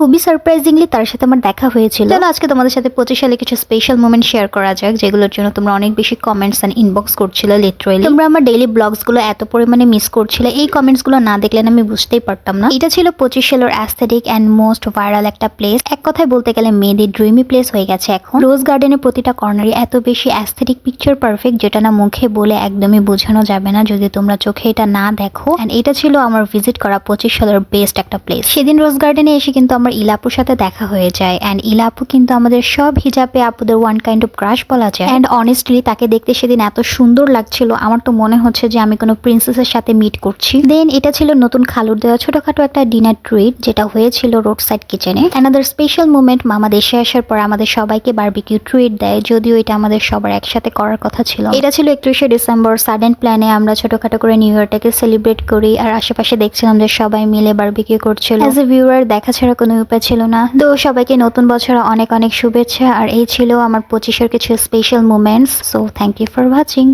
খুবই সারপ্রাইজিংলি তার সাথে আমার দেখা হয়েছিল। চলো আজকে তোমাদের সাথে 25 সালে কিছু স্পেশাল মোমেন্ট শেয়ার করা যাক, যেগুলোর জন্য তোমরা অনেক বেশি কমেন্টস এন্ড ইনবক্স করছিলে। লিটারালি তোমরা আমার ডেইলি ব্লগস গুলো এত পরিমাণে মিস করছিলে, এই কমেন্টস গুলো না দেখলে আমি বুঝতেই পারতাম না। এটা ছিল 25 সালের অ্যাস্থেটিক এন্ড মোস্ট ভাইরাল একটা প্লেস। এক কথায় বলতে গেলে মেয়েদের ড্রিমি প্লেস হয়ে গেছে এখন। রোজ গার্ডেনের প্রতিটা কর্নারে এত বেশি অ্যাস্থেটিক পিকচার পারফেক্ট, যেটা না মুখে বলে একদমই বোঝানো যাবে না যদি তোমরা চোখে এটা না দেখো। এন্ড এটা ছিল আমার ভিজিট করা 25 সালের বেস্ট একটা প্লেস। সেদিন রোজ গার্ডেনে এসে কিন্তু আমার ইলাপুর সাথে দেখা হয়ে যায়। এন্ড ইলাপু কিন্তু আমাদের সব হিজাবে আপুদের ওয়ান কাইন্ড অফ ক্রাশ বলা যায়। এন্ড অনেস্টলি তাকে দেখতে সেদিন এত সুন্দর লাগছিল, আমার তো মনে হচ্ছে যে আমি কোনো প্রিন্সেসের সাথে মিট করছি। দেন এটা ছিল নতুন খালুর দেওয়া ছোটখাটো একটা ডিনার ট্রিট, যেটা হয়েছিল রোড সাইড কিচেনে। অ্যানাদার স্পেশাল মোমেন্ট, মামা দেশে আসার পর আমাদের সবাইকে বারবিকিউ ট্রিট দেয়, যদিও এটা আমাদের সবার একসাথে করার কথা ছিল। এটা ছিল 31শে ডিসেম্বর। সাডেন প্ল্যানে আমরা ছোটখাটো করে নিউ ইয়ারটাকে সেলিব্রেট করি, আর আশেপাশে দেখছিলাম যে সবাই মিলে বারবিকিউ করছিল। অ্যাজ এ ভিউয়ার দেখা ছাড়া কোনো উপায় ছিল না। তো সবাইকে নতুন বছরে অনেক অনেক শুভেচ্ছা। আর এই ছিল আমার 25-এর কিছু special moments. So thank you for watching.